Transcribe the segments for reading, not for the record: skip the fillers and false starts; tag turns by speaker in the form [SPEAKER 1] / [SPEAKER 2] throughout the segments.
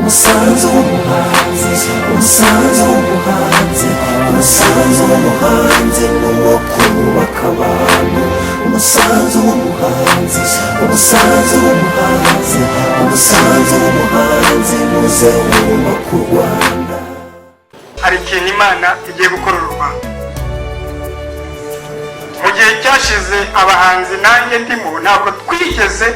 [SPEAKER 1] umusanzu w'umuhanzi, umusanzu w'umuhanzi, umusanzu w'umuhanzi ni uwo kubaka abantu, umusanzu w'umuhanzi, umusanzu w'umuhanzi, umusanzu w'umuhanzi muze wubaka u Rwanda.
[SPEAKER 2] Hari ikintu Imana igiye gukorera u Rwanda. Mu gihe cyashize abahanzi nanjye ndimo ntabwo twigeze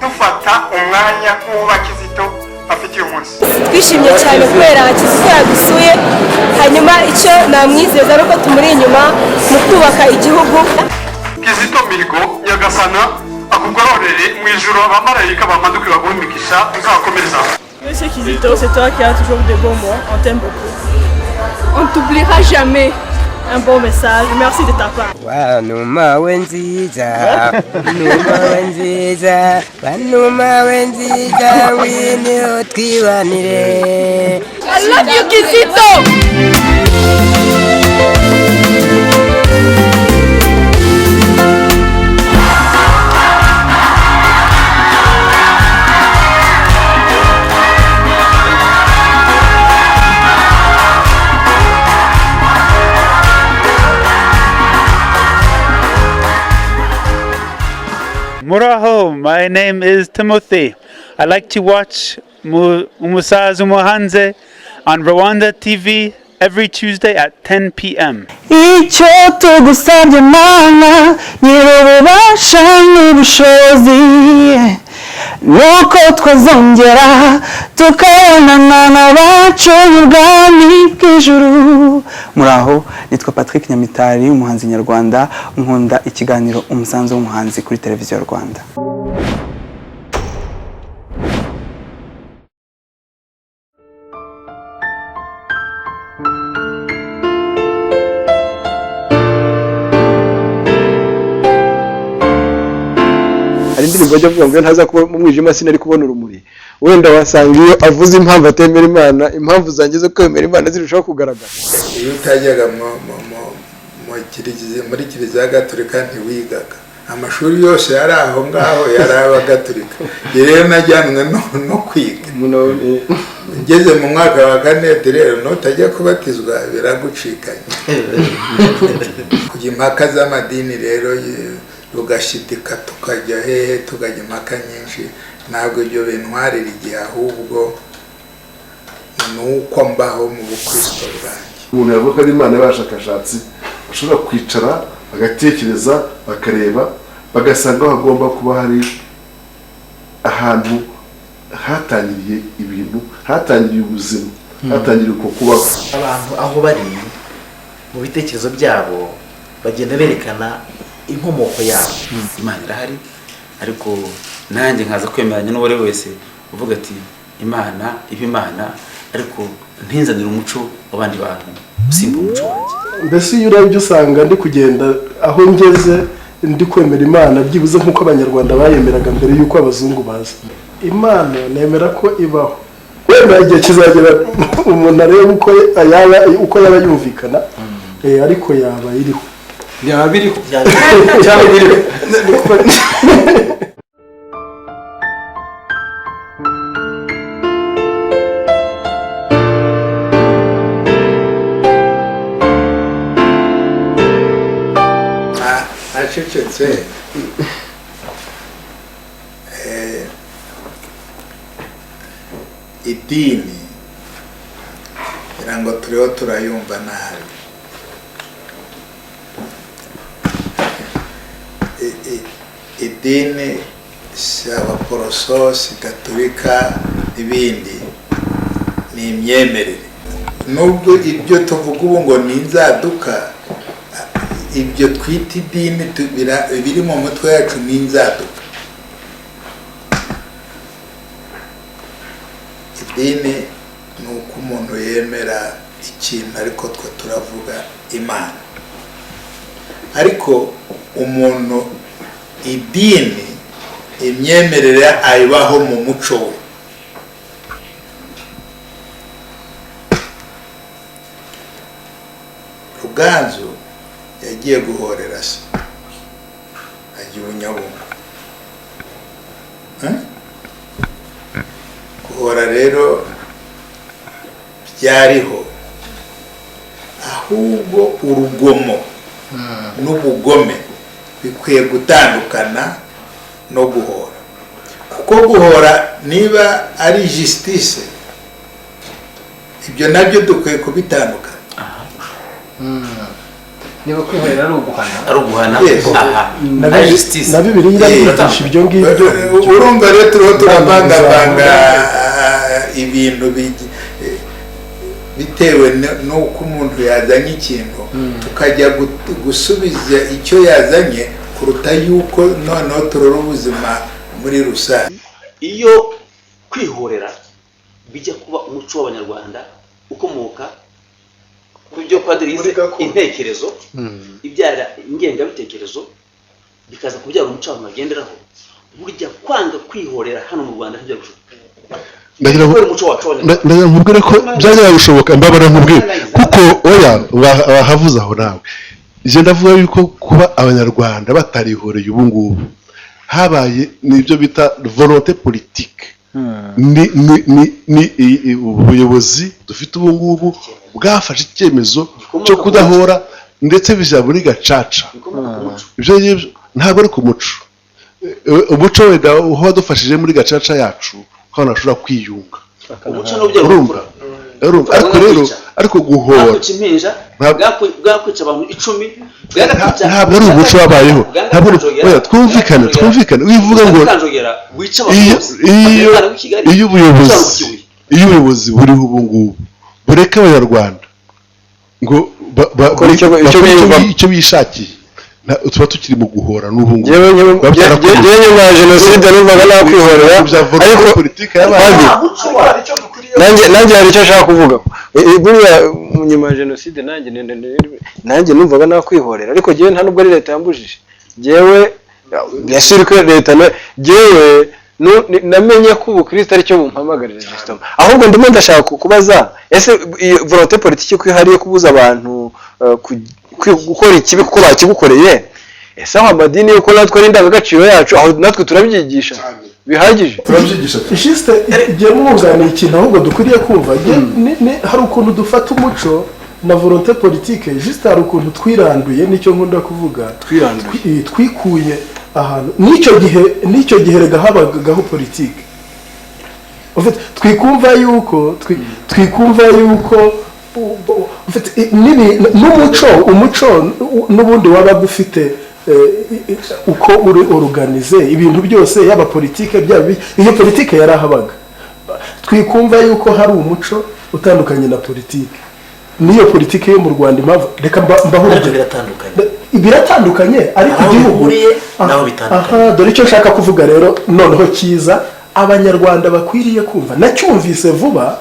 [SPEAKER 2] dufata umwanya nk'uwa Kizito afite uyu munsi.
[SPEAKER 3] Twishimye cyane kubera Kizito yadusuye, hanyuma icyo namwizeza ari uko tumuri inyuma mu kubaka igihugu.
[SPEAKER 2] Kizito Mihigo Nyagasana akugororere mu ijuru abamarayika bamanuke baguhimigisha uzakomereza.
[SPEAKER 4] Monsieur Kizito, c'est toi qui as toujours de bons mots, on t'aime beaucoup.
[SPEAKER 3] On t'oubliera jamais.
[SPEAKER 4] Un bon message, merci de ta part.
[SPEAKER 5] Wanuma wenziza, numa wenziza, wanuma wenziza, wini otwibanire.
[SPEAKER 3] I love you, Kizito!
[SPEAKER 6] Muraho, my name is Timothy. I like to watch Umusaza Umuhanzi on Rwanda TV every Tuesday at 10 p.m.
[SPEAKER 7] Icyo tugusabye Mana nyir'ububasha n'ubushobozi nuko twazongera tukabonana n'abacu ubwami bw'ijuru. Muraho, nitwa Patrick Nyamitari, umuhanzi nyarwanda, nkunda ikiganiro umusanzu w'umuhanzi kuri televiziyo Rwanda.
[SPEAKER 8] hari indirimbo ajya avuga ngo ntaza kuba mu mwijima sinari kubona urumuri. Wenda wasanga iyo avuze impamvu atemera Imana, impamvu zanjye zo kwemera Imana zirushaho kugaragara.
[SPEAKER 9] Iyo utajyaga muri kiliziya gatolika ntiwigaga, amashuri yose yari aho ngaho yari abagatolika. Rero najyanwe no kwiga, ngeze mu mwaka wa 4 rero nutajya kubatizwa biragucikanye. Kujya impaka z'amadini rero rugashidika tukajya hehe tukajya impaka nyinshi, ntabwo ibyo bintwarira igihe, ahubwo nuko mbaho mu bukristo bwanjye.
[SPEAKER 10] Umuntu yavuga ko ari Imana y'abashakashatsi bashobora kwicara bagatekereza bakareba bagasanga hagomba kuba hari ahantu hatangiriye ibintu, hatangiriye ubuzima, hatangiriye uko kubaho.
[SPEAKER 11] Abantu aho bari mu bitekerezo byabo bagenda berekana inkomoko yabo.
[SPEAKER 12] Imana irahari, ariko nanjye nkaza kwemeranya n'uwari wese uvuga ati Imana iba Imana, ariko ntinzanira umuco w'abandi bantu usimba umuco wanjye.
[SPEAKER 10] Mbese iyo urebye usanga ndi kugenda aho ngeze ndi kwemera Imana byibuze nk'uko abanyarwanda bayemeraga mbere y'uko abazungu baza. Imana nemera ko ibaho, wenda igihe kizagera umuntu arebe uko yaba yumvikana, ariko yaba iriho.
[SPEAKER 12] Byaba biriho
[SPEAKER 10] cyangwa biriho.
[SPEAKER 9] Acecetse idini irango turiho turayumva nabi. Idini si abaporoso, si gatolika n'ibindi, ni imyemerere. Nubwo ibyo tuvuga ubu ngo ni inzaduka, ibyo twita idini biri mu mutwe yacu ni inzaduka. Idini ni uko umuntu yemera ikintu, ariko twe turavuga Imana. Ariko umuntu idini imyemerere ayibaho mu muco we. Ruganzu yagiye guhorera se, agiye Bunyabungo. Guhora rero byariho, ahubwo urugomo n'ubugome bikwiye gutandukana no guhora. Kuko guhora niba ari justice, ibyo nabyo dukwiye kubitandukana.
[SPEAKER 11] niba kwihorera ari uguhana,
[SPEAKER 10] na Bibiliya yigisha ibyo ngibyo.
[SPEAKER 9] Urumva rero turiho turabangabanga ibintu bitewe n'uko umuntu yazanye ikintu tukajya gusubiza icyo yazanye kuruta yuko noneho turora ubuzima muri rusange.
[SPEAKER 12] Iyo kwihorera bijya kuba umuco w'Abanyarwanda ukomoka ku byo padiri yise intekerezo, ibyara ingengabitekerezo bikaza kubyara umuco abantu bagenderaho, burya kwanga kwihorera hano mu Rwanda ntibyo gushoboka.
[SPEAKER 13] ndagira nkubwire ko byajya gushoboka, mbabara nkubwire kuko oya wahavuze aho nawe. Je ndavuga yuko kuba Abanyarwanda batarihoreye ubu ngubu habaye nibyo bita volonté politique. Ni ubuyobozi dufite ubu ngubu bwafashe icyemezo cyo kudahora ndetse bijya muri gacaca. Ibyo ngibyo ntabwo ari ku muco. Umuco wenda uho wadufashije muri gacaca yacu ko nashobora kwiyunga. Ariko rero ariko guhora bwakwica abantu 10 ntabwo ari umuco wabayeho. Twumvikane wivuga ngo iyo ubuyobozi buriho ubu ngubu bureka Abanyarwanda ngo icyo bishakiye, tuba tukiri mu guhora n'ubu ngubu.
[SPEAKER 8] Yewe nyuma ya jenoside numvaga nakwihorera, ariko politike y'abandi nanjye hari icyo nshaka kuvuga. Buriya nyuma ya jenoside nanjye numvaga nakwihorera, ariko jewe nta nubwo ari leta yambujije. Jewe yasiri ko leta jewe namenye ko ubukristo ari cyo bumpamagarira justement. Ahubwo ndimo ndashaka kubaza, ese volonté politique ko ihariye kubuza abantu gukora ikibi kuko bakigukoreye, ese aho amadini yuko natwe ari indangagaciro yacu, aho natwe turabyigisha bihagije?
[SPEAKER 10] Turabyigisha juste igihe mwunganiye ikintu ahubwo dukwiriye kumva. Hari ukuntu dufata umuco na volonté politique, juste hari ukuntu twiranduye, nicyo nkunda kuvuga, twikuye ahantu. Nicyo gihe rega habagaho politique, twikumva yuko umuco n'ubundi waba gufite uko uri organize ibintu byose, yaba politike iyo politike yarahabaga. Twikumva yuko hari umuco utandukanye na politike. Niyo politike yo mu Rwanda, impamvu reka mbahurire biratandukanye, ariko igihugu
[SPEAKER 11] naho bitandukanye.
[SPEAKER 10] Dore icyo nshaka kuvuga rero noneho cyiza Abanyarwanda bakwiriye kumva, nacyumvise vuba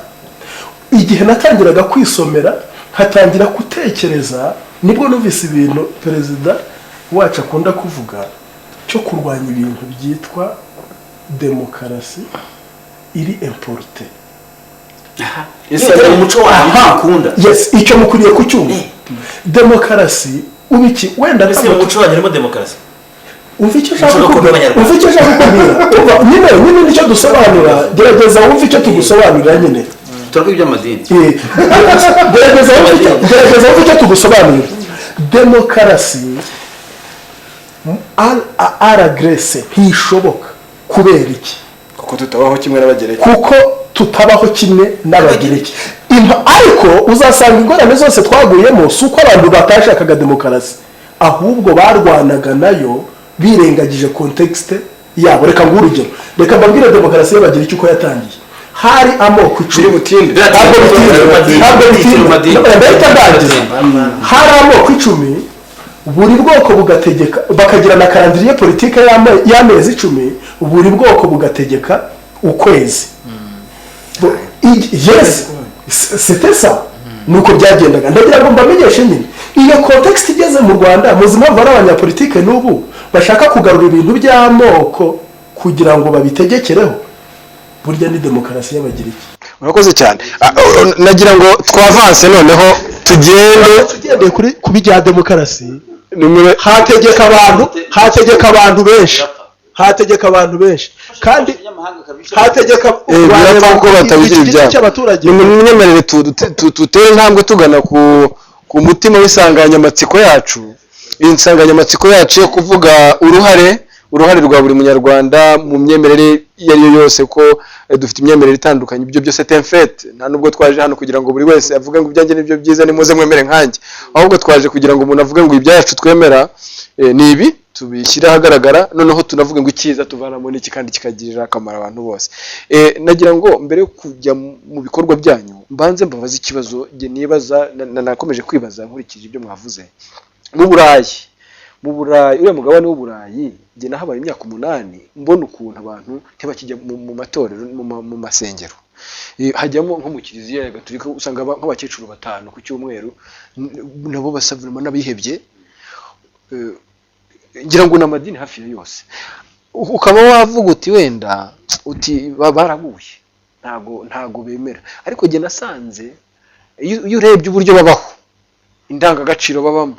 [SPEAKER 10] igihe natangiraga kwisomera, hatangira gutekereza, nibwo numvise ibintu perezida wacu akunda kuvuga cyo kurwanya ibintu byitwa demokarasi iri importe. Yes, icyo mukwiriye kucyumva. Demokarasi ubiki wenda
[SPEAKER 11] mbese mu muco wanyurimo demokarasi.
[SPEAKER 10] Umva icyo nshaka kubwira. Nyine nicyo dusobanura. Gerageza wumve icyo tugusobanurira nyine.
[SPEAKER 12] Turavuga iby'amadini.
[SPEAKER 10] Gerageza wumve icyo tugusobanurira. Demokarasi aragrese ntishoboka. Kubera iki?
[SPEAKER 8] Kuko tutabaho kimwe n'abagereki.
[SPEAKER 10] Ariko uzasanga ingorane zose twaguyemo si uko abantu batashakaga demokarasi, ahubwo barwanaga nayo birengagije context yabo. Reka nguhe urugero, reka mbabwire demokarasi y'abagira icyo uko yatangiye. Hari amoko 10. Hari amoko 10, buri bwoko bugategeka, bakagira na calendrier politique y'amezi 10, buri bwoko bugategeka ukwezi. Yes, c'était ça. Nuko byagendaga. Ndagira ngo mbamenyeshe nyine iyo context igeze mu Rwanda, muzima bari abanyapolitike n'ubu bashaka kugarura ibintu by'amoko kugira ngo babitegekereho. Burya ni demokarasi y'abagiriki.
[SPEAKER 8] Murakoze cyane. Nagira ngo twavanse noneho tugende
[SPEAKER 10] kuri kubijya demokarasi. Hategeka abantu benshi.
[SPEAKER 14] kandi hategeka
[SPEAKER 8] birapfa ko batabigira ibyabo
[SPEAKER 14] cy'abaturage.
[SPEAKER 8] Ni munyemerere tutere intambwe tugana ku mutima w'isanganyamatsiko yacu. Iyi nsanganyamatsiko yacu yo kuvuga uruhare rwa buri munyarwanda mu myemerere iyo ari yo yose, ko dufite imyemerere itandukanye. Ibyo byose temfete, nta nubwo twaje hano kugira ngo buri wese avuge ngo ibyanjye nibyo byiza nimuze mwemere nkanjye, ahubwo twaje kugira ngo umuntu avuge ngo ibyacu twemera ni ibi, tubishyire ahagaragara, noneho tunavuge ngo icyiza tuvanamo n'iki kandi kikagirira akamaro abantu bose. Nagira ngo mbere yo kujya mu bikorwa byanyu mbanze mbabaze ikibazo nibaza nakomeje kwibaza nkurikije ibyo mwavuze. Mu Burayi uriya mugabane w'Uburayi njye nahabaye imyaka 8 mbona ukuntu abantu ntibakijya mu matorero mu masengero. Hajyamo nko mu kiliziya ya Gatolika usanga nk'abakecuru 5 ku cyumweru nabo basavuruma n'abihebye, ngira ngo n'amadini hafi ya yose. Ukaba wavuga uti wenda uti baraguye ntago bemera, ariko njye nasanze iyo urebye uburyo babaho, indangagaciro babamo,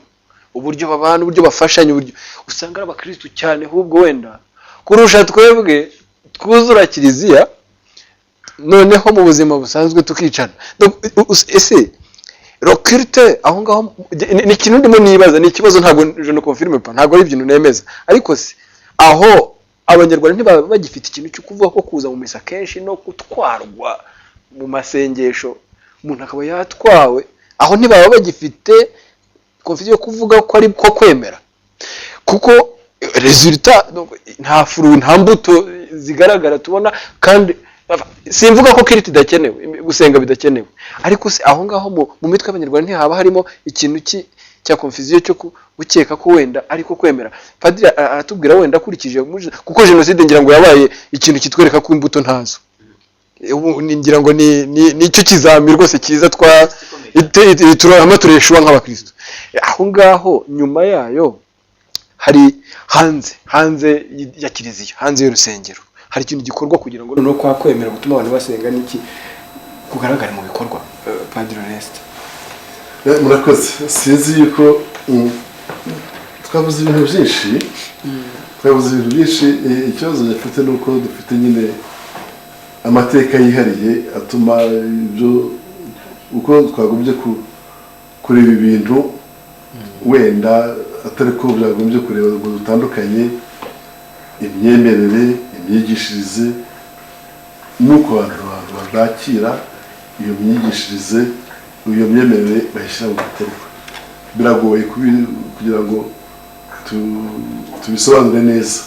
[SPEAKER 8] uburyo babana, uburyo bafashanya, uburyo usanga ari abakristo cyane ahubwo wenda kurusha twebwe twuzura kiliziya noneho mu buzima busanzwe tukicana. Ese rokilte aho ngaho ni ikintu ndimo nibaza, ni ikibazo ntabwo je no confirme pa, ntabwo ari ibintu nemeza, ariko se aho abanyarwanda ntibaba bagifite ikintu cyo kuvuga ko kuza mu misa kenshi no gutwarwa mu masengesho, umuntu akaba yatwawe, aho ntibaba bagifite confusion yo kuvuga ko ari ko kwemera, kuko resultat nta mbuto zigaragara tubona. Kandi simvuga ko kiriti idakenewe, gusenga bidakenewe, ariko se aho ngaho mu mitwe y'abanyarwanda ntihaba harimo ikintu cya confusion cyo gukeka ko wenda ariko kwemera. Padiri aratubwira wenda akurikije kuko jenoside ngira ngo yabaye ikintu kitwereka ko imbuto ntazo. Ngira ngo ni cyo kizami rwose cyiza turahamatureshwa nk'abakristo. Aho ngaho nyuma yayo hari hanze ya kiliziya, hanze y'urusengero hari ikintu gikorwa kugira ngo no kwemera gutuma abantu basenga n'iki kugaragara mu bikorwa. Padiri Rest,
[SPEAKER 13] murakoze. Sinzi yuko twavuze ibintu byinshi, ikibazo gifite nuko dufite nyine amateka yihariye atuma ibyo uko twagombye kureba ibintu wenda atari ko byagombye kureba ngo dutandukanye imyemerere, imyigishirize, nuko abantu bakira iyo myigishirize, iyo myemerere bayishyira mu bikorwa. Biragoye kugira ngo tubisobanure neza.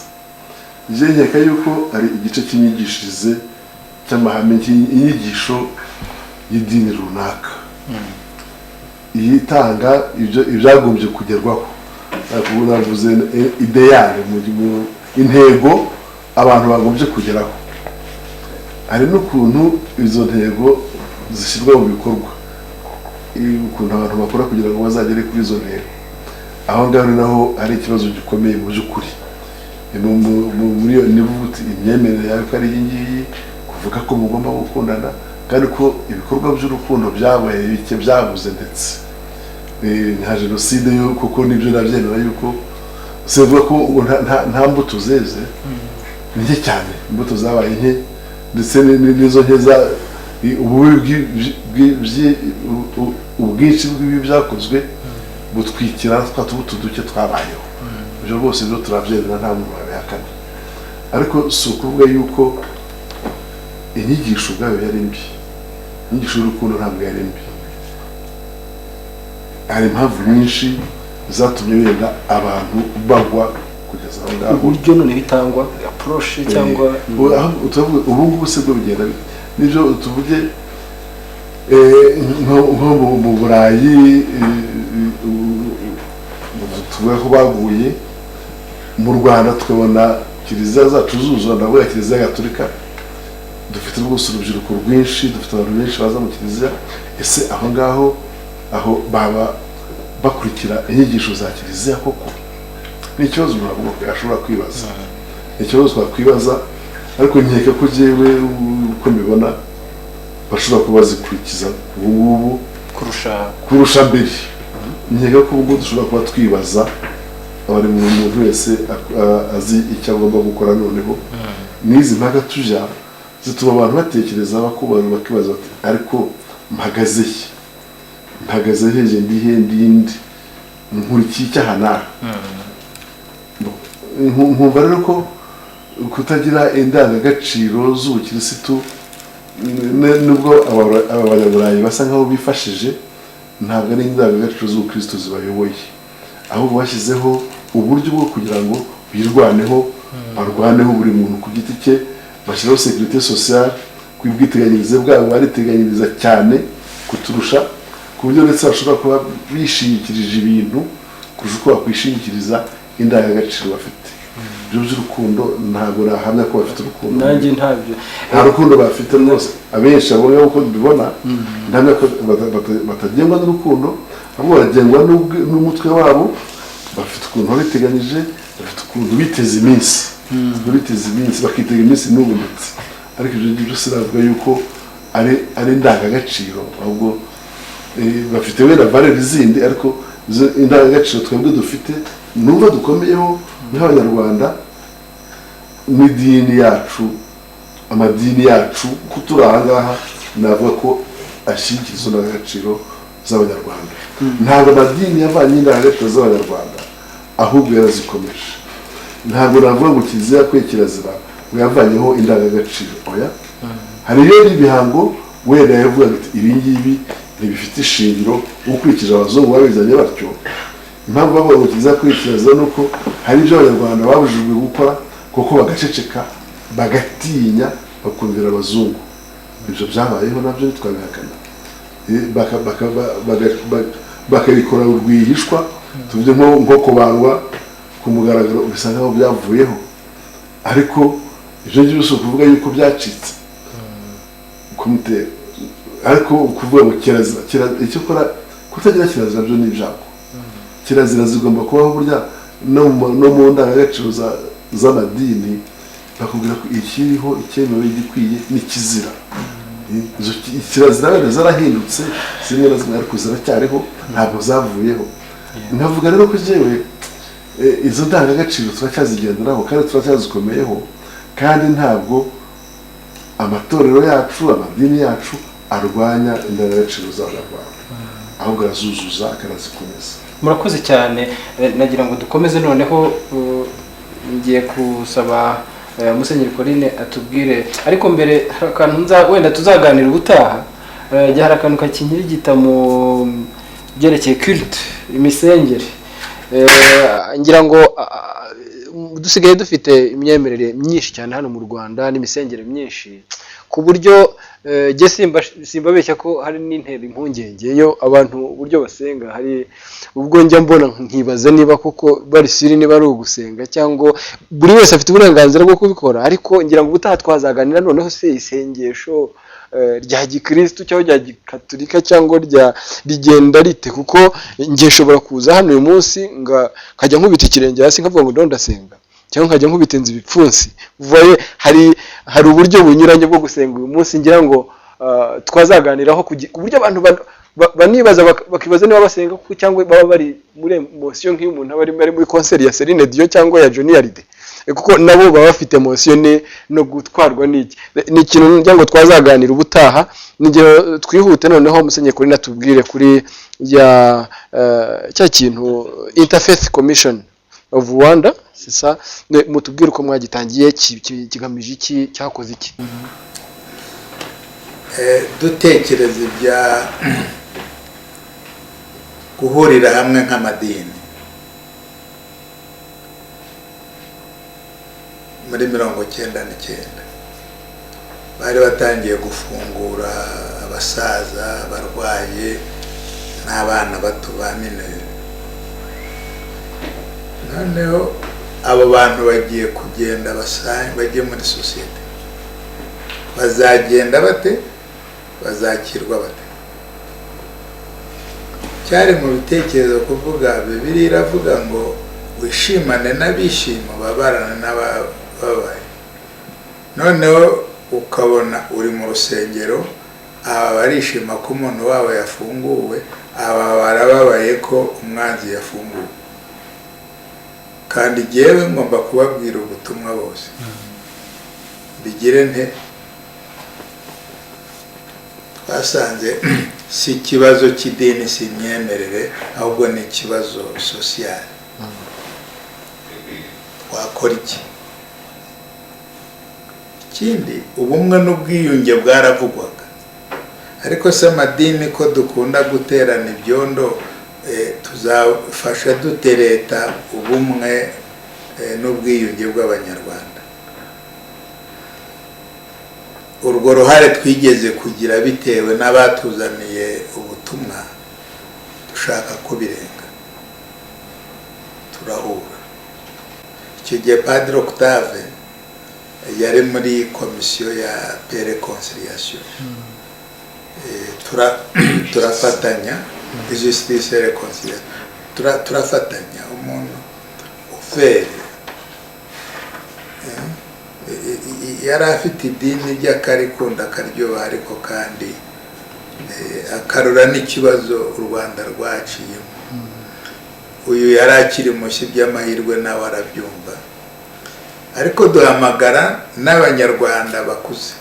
[SPEAKER 13] Je nkeka yuko ari igice cy'imyigishirize cy'amahame y'inyigisho y'idini runaka yitanga ibyagombye kugerwaho. Navuze ideale mu intego abantu bagombye kugeraho, hari n'ukuntu izo ntego zishyirwa mu bikorwa, ukuntu abantu bakora kugira ngo bazagere kuri izo ntego. Aho ngaho naho ari ikibazo gikomeye mu by'ukuri. Muri iyo nivuga imyemerere yawe ko ari iyi ngiyi, kuvuga ko mugomba gukundana, kandi ko ibikorwa by'urukundo byabaye bike byabuze, ndetse nka jenoside yo kuko nibyo nabyemera yuko sevuga ko nta mbuto zeze, ni nke cyane, imbuto zabaye nke, ndetse n'izo nke za ubwinshi bw'ibi byakozwe butwikira twa tubuto duke twabayeho. Ibyo rwose byo turabyemera, nta muntu wabihakana, ariko si ukuvuga yuko inyigisho ubwayo yari mbi. Inyigisho y'urukundo ntabwo yari mbi. Hari impamvu nyinshi zatumye wenda abantu bagwa kugeza aho ngaho.
[SPEAKER 8] Uburyo none bitangwa approach cyangwa
[SPEAKER 13] ubu ngubu se bwo bigenda nibyo tuvuge nko mu Burayi tuvuga ko baguye. Mu Rwanda tukabona kiliziya zacu zuzura, ndavuga kiliziya Gatolika, dufite rwose urubyiruko rwinshi, dufite abantu benshi baza mu kiliziya. Ese aho ngaho aho baba bakurikira inyigisho za kiliziya koko? Ni ikibazo umuntu ashobora kwibaza, ikibazo twakwibaza, ariko nkeka ko jewe uko mbibona bashobora kuba bazikurikiza ubu ngubu kurusha mbere. Nkeka ko ubu dushobora kuba twibaza, buri muntu wese azi icyo agomba gukora noneho n'izi mpaka tujya zituma abantu batekereza bakibaza bati ariko mpagaze heje ndindi nkurikiye icyaha naha nkumva rero ko kutagira indangagaciro z'ubukirisitu nubwo aba banyaburayi basa nkaho bifashije ntabwo ari indangagaciro z'ubukirisitu zibayoboye ahubwo bashyizeho uburyo bwo kugira ngo birwaneho barwaneho buri muntu ku giti cye bashyiraho sécurité sociale ku bwiteganyirize bwabo bariteganyiriza cyane kuturusha ku buryo ndetse bashobora kuba bishingikirije ibintu kurusha uko bakwishingikiriza indangagaciro bafite ibyo by'urukundo ntabwo nahamya ko bafite urukundo
[SPEAKER 8] nanjye ntabyo
[SPEAKER 13] nta rukundo bafite rwose abenshi abonye uko tubibona ntamya ko batagengwa n'urukundo ahubwo baragengwa n'umutwe wabo bafite ukuntu babiteganyije bafite ukuntu biteza iminsi bakitega iminsi n'ubu ndetse ariko ibyo ngibyo sinavuga yuko ari indangagaciro ahubwo bafite wenda valeur zindi ariko indangagaciro twebwe dufite numva dukomeyeho nk'abanyarwanda n'idini yacu amadini yacu ko turi aha ngaha navuga ko ashyigikira izo ndangagaciro z'abanyarwanda ntabwo amadini yavanye indangagaciro z'abanyarwanda ahubwo yarazikomeje ntabwo navuga ngo kiliziya kwe kirazira ngo yavanyeho indangagaciro oya hariyo n'ibihango wenda yavuga ati ibi ngibi ntibifite ishingiro ukurikije abazungu babizanye batyo impamvu bavuga ngo kiliziya kwe kirazira ni uko hari ibyo abanyarwanda babujijwe gukora kuko bagaceceka bagatinya bakumvira abazungu ibyo byabayeho nabyo ntitwabihakana bakabikora urwihishwa tuvuge nko kubandwa ku mugaragaro bisa nkaho byavuyeho ariko ibyo ngibyo si ukuvuga yuko byacitse kumutera ariko ukuvuga ngo kirazira icyo ukora kutagira kirazira byo ni ibyago kirazira zigomba kubaho burya no mu ndangagaciro z'amadini bakubwira ko ikiriho icyemewe igikwiye n'ikizira kirazira wenda zarahindutse zimwe na zimwe ariko ziracyariho ntabwo zavuyeho nkavuga rero ko jewe izo ndangagaciro turacyazigenderaho kandi turacyazikomeyeho kandi ntabwo amatorero yacu amadini yacu arwanya indangagaciro z'abanyarwanda ahubwo arazuzuza akanazikomeza
[SPEAKER 8] murakoze cyane nagira ngo dukomeze noneho ngiye kusaba Musenyeri Pauline atubwire ariko mbere hari akantu wenda tuzaganira ubutaha hari akantu kakinkirigita mu byerekeye culte imisengere ngira ngo dusigaye dufite imyemerere myinshi cyane hano mu Rwanda n'imisengere myinshi ku buryo simbabeshya ko hari n'intera impungenge iyo abantu uburyo basenga hari ubwo njya mbona nkibaza niba koko bari siri niba ari ugusenga cyangwa buri wese afite uburenganzira bwo kubikora ariko ngira ngo ubutaha twazaganira noneho se isengesho rya gikristo cyangwa rya gikatolika cyangwa rigenda rite kuko ngiye nshobora kuza hano uyu munsi nkajya nkubita ikirenge hasi nkavuga ngo ndasenga cyangwa nkajya nkubitenza ibipfunsi hari uburyo bunyuranye bwo gusenga uyu munsi ngira ngo twazaganiraho ku buryo abantu banibaza bakibaza niba basenga cyangwa baba bari muri emotion nk'iyo umuntu aba ari muri concert ya Celine Dion cyangwa ya Johnny Hallyday kuko nabo baba bafite emotion no gutwarwa n'iki ni ikintu ngira ngo twazaganira ubutaha nigero twihute noneho Musenyeri Pauline atubwire kuri cya kintu Interfaith Commission of Rwanda sisa mutubwire uko mwagitangiye kigamije iki cyakoze iki
[SPEAKER 9] dutekereza ibya guhurira hamwe nk'amadini muri 1999 bari batangiye gufungura abasaza barwaye n'abana bato ba minere noneho abo bantu bagiye kugenda bagiye muri sosiyete bazagenda bate bazakirwa bate cyari mu bitekerezo kuvuga Bibiliya iravuga ngo wishimane n'abishima babarana n'ababaye noneho ukabona uri mu rusengero aba barishima ko umuntu wabo yafunguwe aba barababaye ko umwanzi yafunguwe kandi jewe ngomba kubabwira ubutumwa bose bigire nte twasanze si ikibazo cy'idini si imyemerere ahubwo ni ikibazo sosiyali wakora iki ikindi ubumwe n'ubwiyunge bwaravugwaga ariko se amadini ko dukunda guterana ibyondo tuzafasha dute leta ubumwe n'ubwiyunge bw'abanyarwanda urwo ruhare twigeze kugira bitewe n'abatuzaniye ubutumwa dushaka kubirenga turahura icyo gihe Padiri Octave yari muri komisiyo ya paix reconciliation turafatanya justice et reconciliation turafatanya umuntu ufere yari afite idini ry'akarikunda akaryoha ariko kandi akarura n'ikibazo u Rwanda rwaciyemo uyu yari akiri mushyi by'amahirwe nawe arabyumva ariko duhamagara n'abanyarwanda bakuze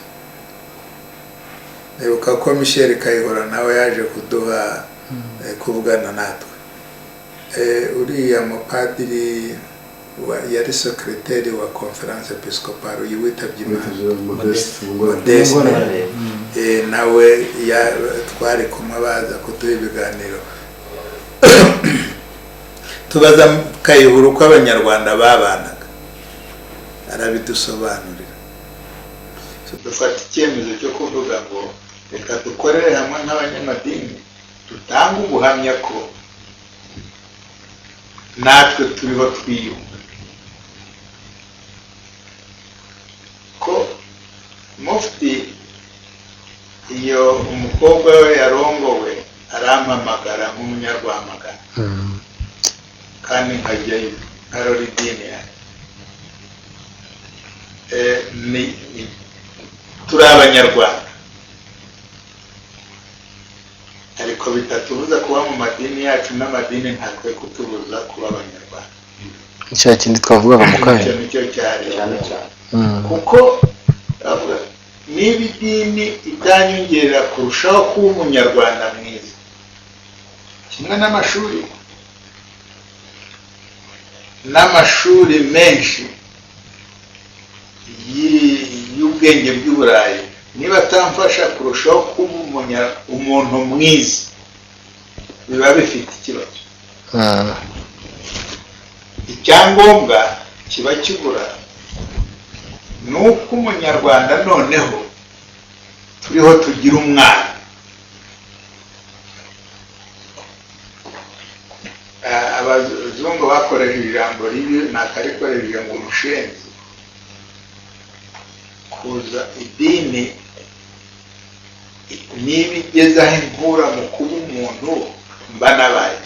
[SPEAKER 9] nebuka ko Michel Kayihura nawe yaje kuduha kuvugana natwe uriya mupadiri yari sekreteri wa conference episcopal yitabye Imana nawe twari kumwe baza kuduha ibiganiro tubaza Kayihura uko abanyarwanda babanaga arabidusobanurira dufata icyemezo cyo kuvuga ngo reka dukorere hamwe nk'abanyamadini dutanga ubuhamya ko natwe turiho twiyumva ko mufti iyo umukobwa we yarongowe arampamagara nk'umunyarwamagana kandi nkajyayo nkarora idini yanjye turi abanyarwanda ariko bitatubuza kuba mu madini yacu n'amadini ntakwiye kutubuza kuba abanyarwanda
[SPEAKER 8] icyo kindi twavugaga mu kanya
[SPEAKER 9] nicyo cyane cyane kuko niba idini itanyongerera kurushaho kuba umunyarwanda mwiza kimwe n'amashuri menshi y'ubwenge bw'uburayi niba atamfasha kurushaho kuba umuntu mwiza biba bifite ikibazo icyangombwa kiba kibura ni uko umunyarwanda noneho turiho tugira umwana abazungu bakoresheje ijambo ribi nakarikoresheje ngo umushenzi kuza idini niba igeze aho inkura mu kuba umuntu mba nabaye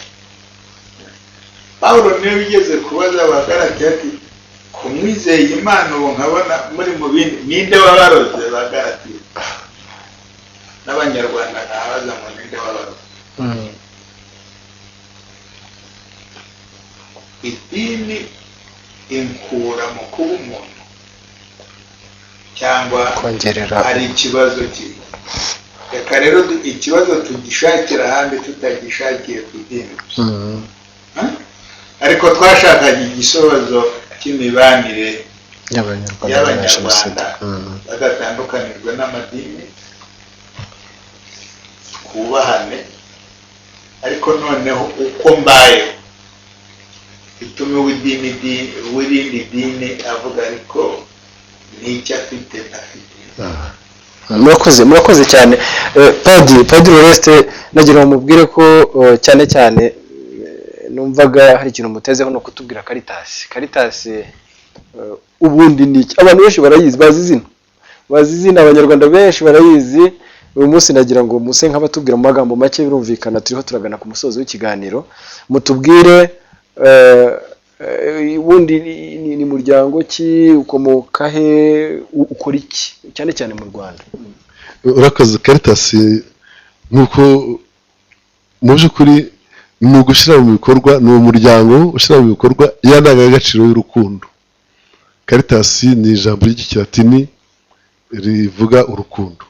[SPEAKER 9] Pawulo niyo bigeze kubaza abagaratiya ati kumwizeye Imana ubu nkabona muri mu bindi ninde wabaroze bagaratiya n'abanyarwanda ntabaza ngo ninde wabaroze idini inkura mu kuba umuntu cyangwa hari ikibazo kimwe reka rero ikibazo tugishakira ahandi tutagishakiye ku idini ariko twashakaga igisubizo cy'imibanire y'abanyarwanda badatandukanijwe n'amadini twubahane ariko noneho uko mbayeho bitume w'irindi dini avuga ariko n'icyo afite ntafite
[SPEAKER 8] murakoze cyane Padiri Oreste nagira ngo mubwire ko cyane cyane numvaga hari ikintu mutezeho no kutubwira Caritas ubundi niki abantu benshi barayizi bazi izina abanyarwanda benshi barayizi uyu munsi nagira ngo muse nk'abatubwira mu magambo make birumvikana turiho turagana ku musozo w'ikiganiro mutubwire ubundi ni muryango ki ukomoka he ukora iki cyane cyane mu Rwanda
[SPEAKER 13] urakoze Caritas nk'uko mu by'ukuri ni ugushyira mu bikorwa ni umuryango ushyira mu bikorwa indangagaciro y'urukundo Caritas ni ijambo ry'ikilatini rivuga urukundo,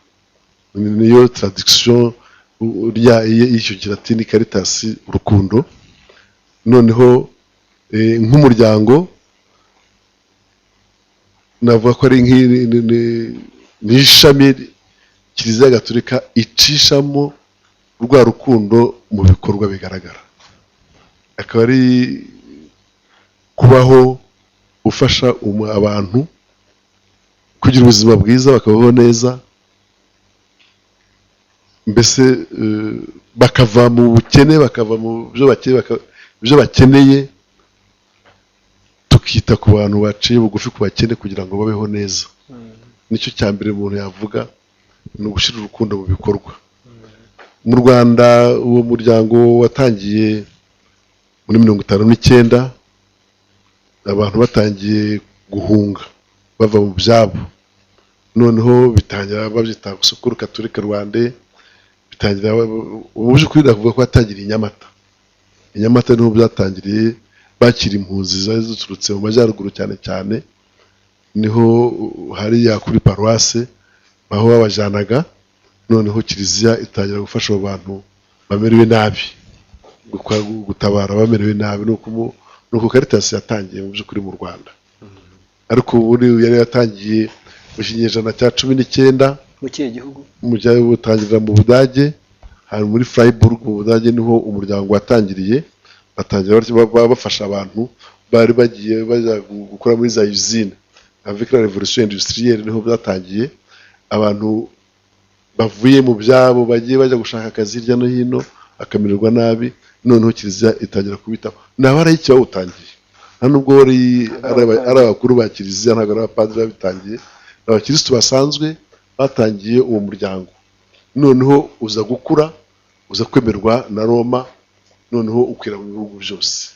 [SPEAKER 13] niyo traduction y'icyo kilatini Caritas urukundo. Noneho nk'umuryango navuga ko ari n'ishami Kiliziya Gatolika icishamo rwa rukundo mu bikorwa bigaragara, akaba ari kubaho ufasha abantu kugira ubuzima bwiza, bakabaho neza, mbese bakava mu bukene, bakava mu byo bakeneye, tukita ku bantu baciye bugufi ku bakene kugira ngo babeho neza. Nicyo cya mbere umuntu yavuga, ni ugushyira urukundo mu bikorwa. Mu Rwanda uwo muryango watangiye muri 59, abantu batangiye guhunga bava mu byabo, noneho bitangira babyita Secours Catholique Rwandais, bitangira ubuje kuri ndavuga ko atangiriye i Nyamata niho byatangiriye, bakira impunzi zari ziturutse mu majyaruguru cyane cyane, niho hariya kuri paroisse aho babajanaga, noneho Kiliziya itangira gufasha abo bantu bamerewe nabi, gutabara bamerewe nabi. Nuko Caritas yatangiye mu by'ukuri mu Rwanda, ariko ubu yari yatangiye mu kinyejana cya 19
[SPEAKER 8] mu kihe gihugu?
[SPEAKER 13] Mu gihe butangirira mu Budage, hari muri Freiburg mu Budage niho umuryango watangiriye. Batangira bafasha abantu bari bagiye bajya gukora muri za usine. Avec la révolution industrielle niho byatangiye, abantu bavuye mu byabo bagiye bajya gushaka akazi hirya no hino, akamererwa nabi, noneho Kiliziya itangira kubitaho. Nabara iki bawutangiye, nta nubwo ari abakuru ba Kiliziya, ntabwo ari abapadiri babitangiye, abakirisitu basanzwe batangiye uwo muryango. Noneho uza gukura, uza kwemerwa na Roma, noneho ukwira mu bihugu byose.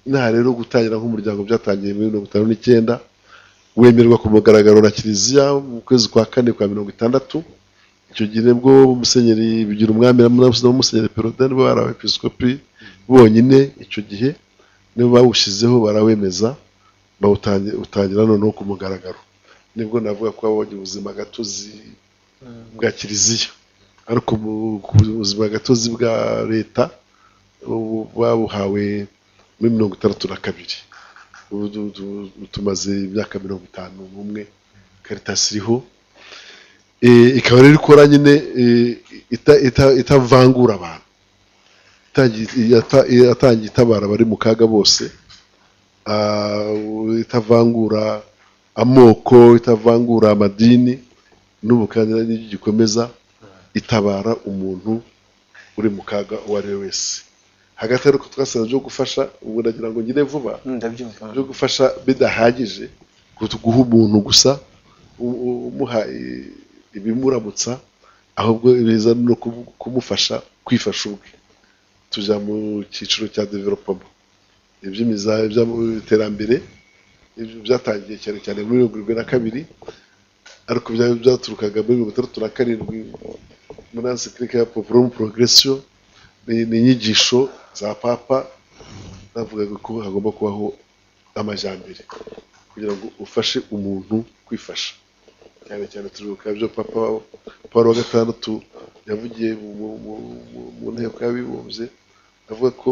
[SPEAKER 13] Nta rero gutangira nk'umuryango byatangiye muri 59, wemerwa ku mugaragaro na Kiliziya mu kwezi kwa 4 kwa 60. Icyo gihe bwo Musenyeri Bigira Umwami na Musenyeri Perodin bo barabepiskopi bonyine, icyo gihe nibo bawushizeho barawemeza, bawutangira noneho ku mugaragaro. Nibwo navuga ko abonye ubuzima gatozi bwa Kiliziya, ariko ku buzima gatozi bwa leta babuhawe muri 62. Tumaze imyaka 51 Caritas iriho, ikaba rero ikora nyine itavangura abantu, yatangiye itabara bari mu kaga bose, itavangura amoko, itavangura amadini, n'ubu kandi n'igikomeza itabara umuntu uri mu kaga uwo ari we wese. Hagati ariko twasaba byo gufasha, ubwo ndagira ngo ngire vuba, byo gufasha bidahagije guha umuntu gusa umuha ibimuramutsa, ahubwo biza no kumufasha kwifasha ubwe. Tuja mu cyiciro cya development, iby'iterambere byatangiye cyane cyane muri 2022, ariko byaturukaga muri 2037 muri encyclique ya Populorum Progressio. Ni inyigisho za Papa navugaga ko hagomba kubaho amajyambere kugira ngo ufashe umuntu kwifasha, cyane cyane turuka byo Papa Paul wa gatandatu yavugiye mu nteko y'abibumbye, avuga ko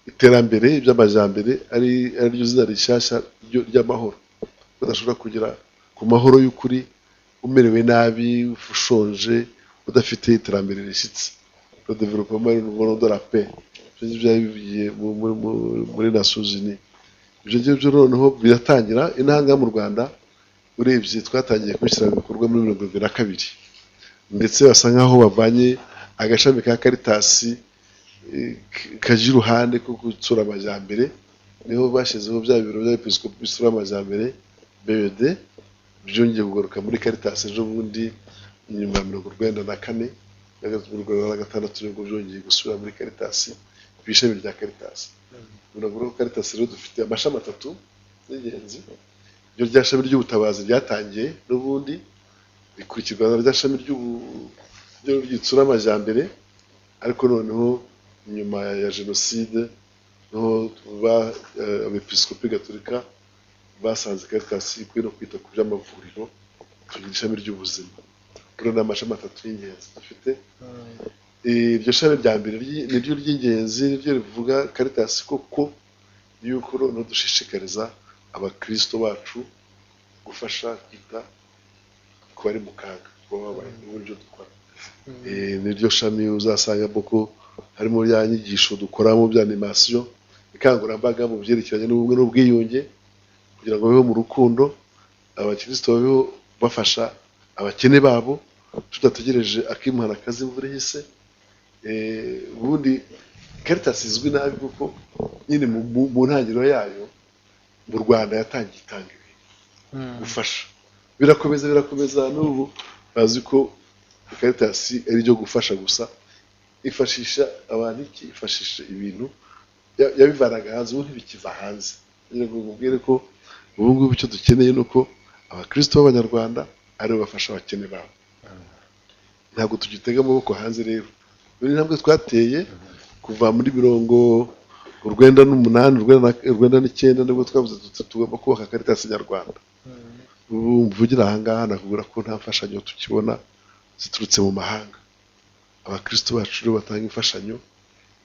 [SPEAKER 13] iterambere by'amajyambere ari ryo zina rishyashya ry'amahoro. Udashobora kugera ku mahoro y'ukuri umerewe nabi, ushonje, udafite iterambere rishyitse. Le développement et le de la paix, byari muri Nations Unies. Ibyo ngibyo noneho biratangira. Intanga mu Rwanda urebye twatangiye kubishyira mu bikorwa muri 2022, ndetse basa nkaho bavanye agashami ka Caritas kaje iruhande ko gutsura amajyambere, niho bashyizeho bya biro bya episkopi bisura amajyambere BED, byongeye kugaruka muri Caritas ejo bundi nyuma ya 1994 na gatandatu nibwo byongeye gusubira muri Caritas ku ishami rya Caritas. Uravuga ko Caritas rero dufite amashami 3 y'ingenzi. Iryo rya shami ry'ubutabazi ryatangiye n'ubundi rikurikirwa na rya shami ry'itsura amajyambere, ariko noneho nyuma ya jenoside no abepiskopi gatolika basanze Caritas ikwiye no kwita ku by'amavuriro tugira ishami ry'ubuzima rero ni amashami 3 y'ingenzi dufite. Iryo shami rya mbere niryo ry'ingenzi, niryo rivuga Caritas koko yuko no dushishikariza abakristo bacu gufasha kwita ku bari mu kaga kuba babaye n'uburyo dukora. Niryo shami uzasanga boko harimo ya nyigisho dukora mu bya animation, ikangurambaga mu byerekeranye n'ubumwe n'ubwiyunge kugira ngo beho mu rukundo, abakristo babeho bafasha abakene babo tudategereje akimuhana akazi imvura ihise. Ubundi Caritas izwi nabi kuko nyine mu ntangiriro yayo mu Rwanda yatangiye itanga gufasha, birakomeza n'ubu bazi ko Caritas ari ryo gufasha gusa, ifashisha abantu ifashisha ibintu yabivanaga hanze ubu ntibikiva hanze. Ngo mubwire ko ubu ngubu icyo dukeneye nuko abakristo b'abanyarwanda ari bafasha abakene babo, ntabwo tugitega amaboko hanze. Rero buri ntambwe twateye kuva muri 1998 nibwo twavuze tugomba kubaka Caritas nyarwanda. Ubu mvugira ahangaha nakubwira ko nta mfashanyo tukibona ziturutse mu mahanga. Abakristo bacu rero batanga imfashanyo,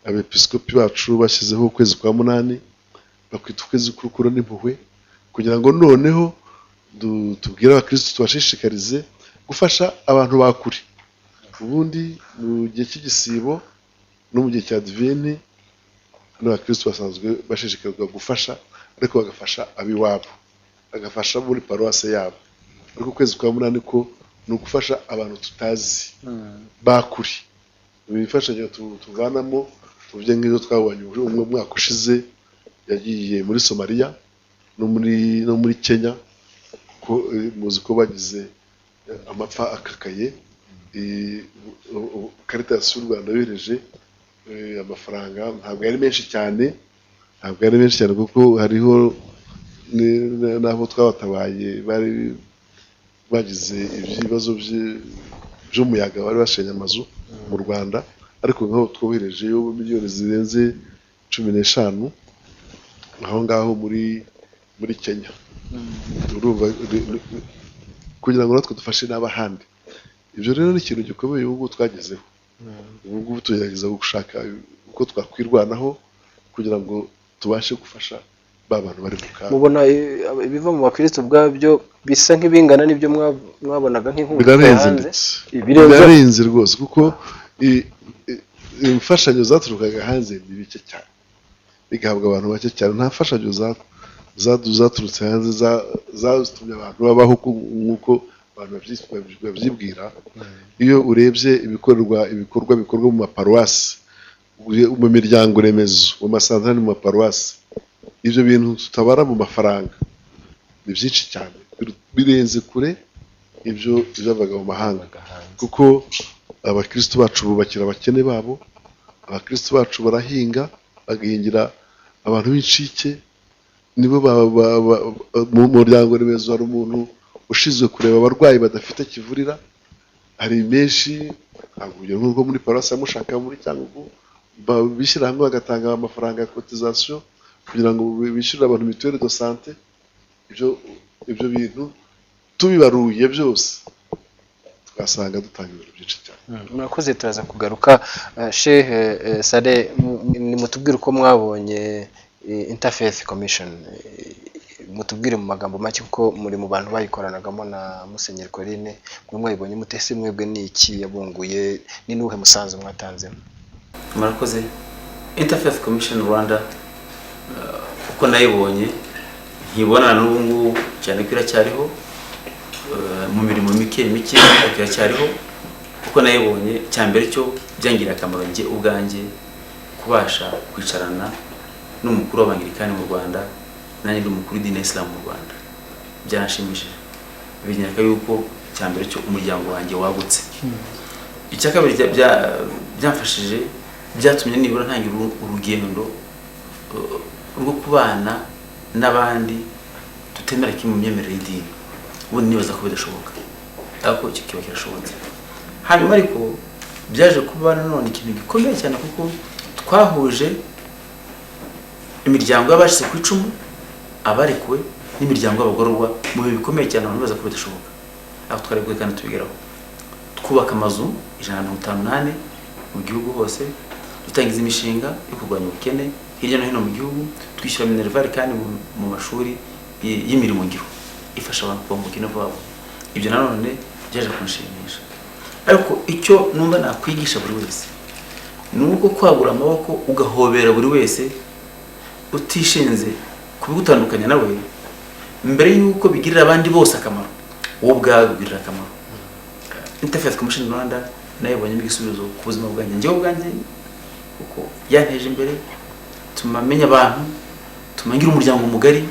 [SPEAKER 13] abepiskopi bacu bashyizeho ukwezi kwa 8 bakwita ukwezi k'urukundo n'impuhwe kugira ngo noneho tubwire abakristo tubashishikarize gufasha abantu bakuri. Ubundi mu gihe cy'igisibo no mu gihe cya divine n'abakristo basanzwe bashishikarizwa gufasha, ariko bagafasha abiwabo, bagafasha muri paruwase yabo. Ariko ukwezi kwa 8 ko ni ugufasha abantu tutazi bakuri. Ibifashanyo tuvanamo tuvye nk'izo twabonye umwe mwaka ushize yagiye muri Somalia no muri Kenya, ko muzi ko bagize amapfa akakaye. Caritas y'u Rwanda yohereje amafaranga, ntabwo ari menshi cyane kuko hariho n'aho twabatabaye bari bagize ibibazo by'umuyaga, bari bashenye amazu mu Rwanda, ariko nk'aho twoherejeyo miliyoni zirenze 15 aho ngaho muri Kenya. Urumva kugira ngo natwe dufashe n'abahandi. Ibyo rero ni ikintu gikomeye ubu twagezeho. Ubu tugerageza gushaka uko twakwirwanaho kugira ngo tubashe gufasha ba bantu bari mu kaga.
[SPEAKER 8] Mubona ibiva mu bakristo bwabyo bisa nk'ibingana n'ibyo mwabonaga nk'inkunga
[SPEAKER 13] hanze? Birarenze rwose kuko imfashanyo zaturukaga hanze ni bike cyane, bigahabwa abantu bake cyane. Nta mfashanyo zaturutse hanze zatumye abantu babaho nk'uko abantu babyibwira. Iyo urebye ibikorwa bikorwa mu maparuwasi, mu miryango remezo, mu masantari, mu maparuwasi, ibyo bintu tutabara mu mafaranga ni byinshi cyane, birenze kure ibyo byavaga mu mahanga. Kuko abakristo bacu bubakira abakene babo, abakristo bacu barahinga, bagahingira abantu b'incike. Nibo mu muryango remezo hari umuntu ushinzwe kureba abarwayi badafite kivurira. Hari menshi, ntabwo urugero nk'uko muri paruwasi ya Mushaka muri Cyangugu bishyira hamwe bagatanga amafaranga ya cotisation kugira ngo bishyurire abantu mituelle de santé. Ibyo bintu tubibaruye byose twasanga dutanga ibintu byinshi cyane.
[SPEAKER 8] Murakoze, turaza kugaruka. Sheikh Saleh, nimutubwire uko mwabonye Interfaith Commission, mutubwire mu magambo make kuko muri mu bantu bayikoranagamo na Musenyeri Coline, mwe mwayibonye mutese mwebwe ni iki yabunguye, ni nuhe musanzu mwatanzemo?
[SPEAKER 12] Murakoze. Interfaith Commission Rwanda uko nayibonye nkibona n'ubu ngubu cyane ko iracyariho mu mirimo mike iracyariho. Uko nayibonye cyambere cyo byangira akamaro nge ubwanjye kubasha kwicarana n'umukuru w'Abangirikani mu Rwanda, nanjye ndi umukuru w'idini ya Islam mu Rwanda. Byanshimishije, binyereka yuko cyambere cyo umuryango wanjye wagutse. Icyakabiri byamfashije, byatumye nibura ntangira urugendo rwo kubana n'abandi tutemera kimwe mu myemerere y'idini. Ubu nibaza ko bidashoboka, ariko icyo kiba kirashobotse. Hanyuma ariko byaje kuba nanone ikintu gikomeye cyane kuko twahuje imiryango y'abashyize ku icumu, abarekuwe n'imiryango y'abagororwa mu bihe bikomeye cyane abantu baza ko bidashoboka.
[SPEAKER 11] aho twaribwe kandi tubigeraho twubaka amazu 158 mu gihugu hose dutangiza imishinga yo kurwanya ubukene hirya no hino mu gihugu twishyura minerval kandi mu mashuri y'imirimo ngiro ifasha abantu kuva mu bukene bwabo ibyo nanone byaje kunshimisha ariko icyo numva nakwigisha buri wese nuko kwagura amaboko ugahobera buri wese utishinze kubigutandukanya nawe mbere yuko bigirira abandi bose akamaro wowe ubwawe bigirira akamaro Interfaith Commission Rwanda nayo ibonye igisubizo ku buzima bwanjye njyewe ubwanjye kuko yanteje imbere tumamenya abantu tumangira umuryango mugari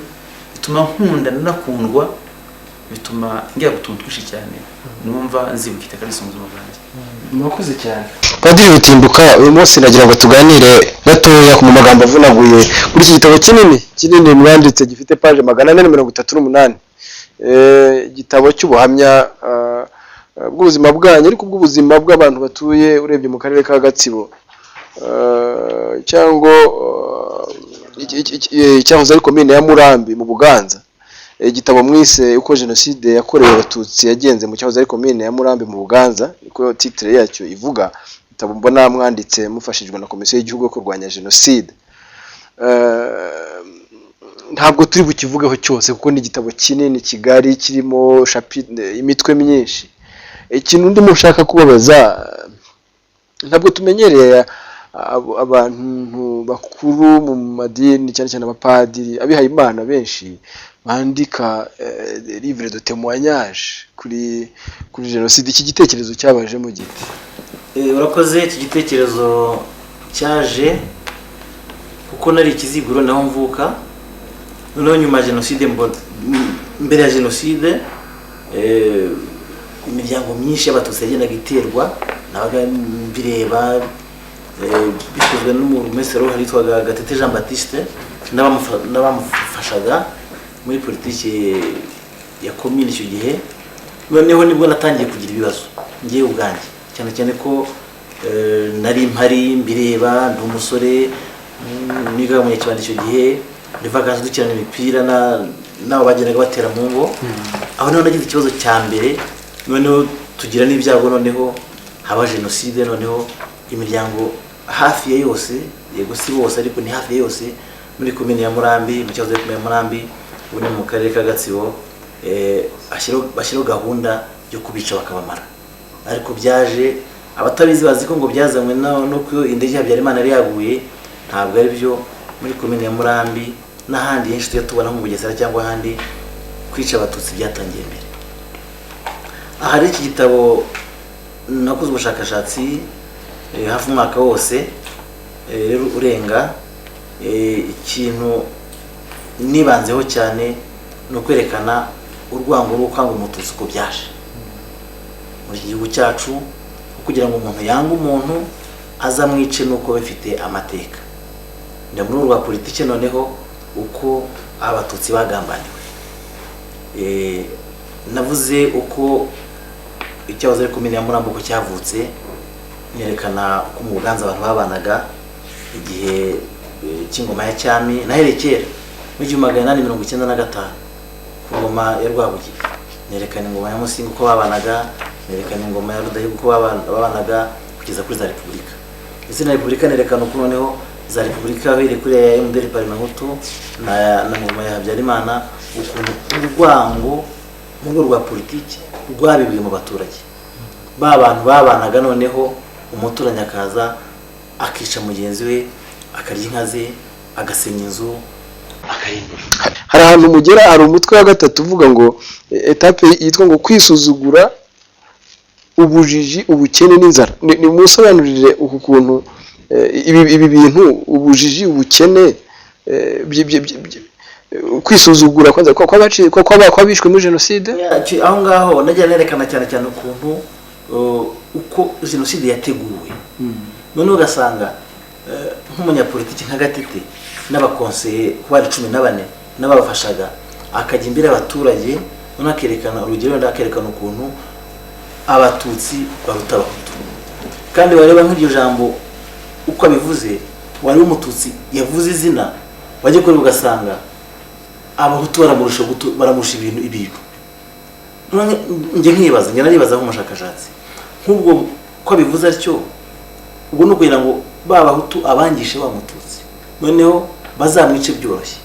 [SPEAKER 11] bituma nkunda nakundwa bituma ngira gutuntu twishi cyane numva nzibukita kandi sonzuma bwanjye
[SPEAKER 10] mwakoze cyane
[SPEAKER 8] Padiri Butimbuka uyu munsi nagira ngo tuganire gatoya ku magambo avunaguye kuri iki gitabo kinini mwanditse gifite page 438 igitabo cy'ubuhamya bw'ubuzima bwanyu ariko bw'ubuzima bw'abantu batuye urebye mu karere ka Gatsibo cyangwa cyahoze ari komine ya Murambi mu Buganza igitabo mwise uko jenoside yakorewe abatutsi yagenze mu cyahoze ari komine ya Murambi mu Buganza niko titre yacyo ivuga igitabo mbona mwanditse mufashijwe na komisiyo y'igihugu yo kurwanya jenoside ntabwo turi bukivugeho cyose kuko ni igitabo kinini kigari kirimo imitwe myinshi ikintu ndimo ushaka kubabaza ntabwo tumenyereye abantu bakuru mu madini cyane cyane abapadiri abihaye Imana benshi bandika livre de témoignage kuri jenoside iki gitekerezo cyabaje mu giti
[SPEAKER 11] urakoze iki gitekerezo cyaje kuko nari ikiziguro naho mvuka noneho nyuma ya jenoside mbere ya jenoside imiryango myinshi y'abatutsi yagendaga iterwa nabaga mbireba bikozwe n'umumesero witwaga Gatete Jean Baptiste n'abamufashaga muri politiki ya komine icyo gihe noneho nibwo natangiye kugira ibibazo ngiye ubwanjye cyane cyane ko nari mpari mbireba ndi umusore niga mu Nyakibanda icyo gihe ndivaga dukirana imipira nabo bagendaga batera mu ngo aho naho nagize ikibazo cya mbere noneho tugira n'ibyago noneho haba jenoside noneho imiryango hafi ya yose yego si bose ariko ni hafi ya yose muri komine ya Murambi mu cyahoze komine ya Murambi uri mu karere ka Gatsibo bashyiraho gahunda yo kubica bakabamara ariko byaje abatabizi bazi ko ngo byazanywe no ko indege ya Habyarimana yari yaguye ntabwo ari byo muri komine ya Murambi n'ahandi henshi tubona mu Bugesera cyangwa ahandi kwica abatutsi byatangiye mbere ahari iki gitabo nakoze ubushakashatsi hafi umwaka wose urenga ikintu nibanzeho cyane no kwerekana urwango rwo kwanga umututsi uko byaje muri iki gihugu cyacu kugira ngo umuntu yanga umuntu azamwice nuko bifite amateka nda muri urwa politike noneho uko abatutsi bagambaniwe navuze uko icyahoze ari komine ya Murambi uko cyavutse nerekana ko mu Buganza abantu babanaga igihe cy'ingoma ya cyami naherekera mu 1895 ku ngoma ya Rwabugiri nerekana ingoma ya Musinga uko babanaga nerekana ingoma ya Rudahiga uko babanaga kugeza kuri za repubulika ndetse na repubulika nerekana uko noneho za repubulika biri kuri ya MDR Parmehutu na ngoma ya Habyarimana ukuntu urwango mu rwego rwa politiki rwabibwiye mu baturage bantu babanaga noneho umuturage akaza akica mugenzi we akarya inka ze agasenya inzu akarimbura
[SPEAKER 8] hari ahantu mugera hari umutwe wa gatatu uvuga ngo etape yitwa ngo kwisuzugura ubujiji ubukene n'inzara ni musobanurire uku kuntu ibi bintu ubujiji ubukene kwisuzugura kwanza ko abishwe muri jenoside
[SPEAKER 11] aho ngaho najya nerekana cyane cyane ukuntu uko jenoside yateguwe none ugasanga nk'umunyapolitiki nka Gatete n'abakonseye bari 14 n'ababafashaga akajya imbere abaturage none akerekana urugero ndakerekana ukuntu abatutsi baruta abahutu kandi wareba nk'iryo jambo uko abivuze wari umututsi yavuze izina wajye kuri ugasanga abahutu baramurusha ibintu none njye nkibaza njye naribaza nk'umushakashatsi nk'ubwo ko bivuze atyo ubwo no kugira ngo babahutu abangishe bamututsi noneho bazamwice byoroshye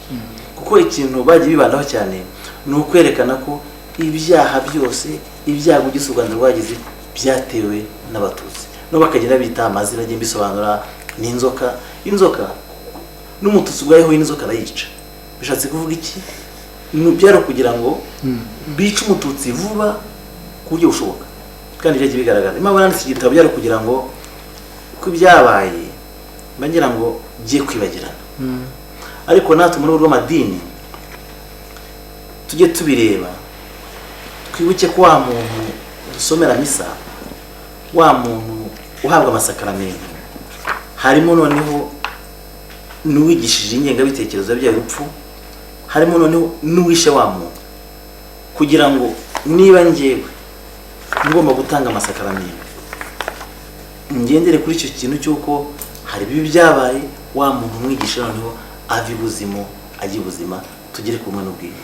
[SPEAKER 11] kuko ikintu bagiye bibandaho cyane ni ukwerekana ko ibyaha byose ibyago by'u Rwanda rwagize byatewe n'abatutsi no bakagenda bita amazina agiye bisobanura n'inzoka n'umututsi ubwayeho inzoka arayica bishatse kuvuga iki byaro kugira ngo bice umututsi vuba ku buryo bushoboka kandi byagiye bigaragara impamvu nanditse igitabo byaro kugira ngo ko byabaye bagira ngo bye kwibagirana ariko natwe muri rw'amadini tujye tubireba twibuke ko wa muntu dusomera misa wa muntu uhabwa amasakaramentu harimo noneho n'uwigishije ingengabitekerezo by'urupfu harimo noneho n'uwishe wa muntu kugira ngo niba ngewe ngomba gutanga amasakaramentu ngendere kuri icyo kintu cy'uko hari bibi byabaye wa muntu umwigisha noneho ava ibuzima ajya ubuzima tugere ku mwana ubwiwe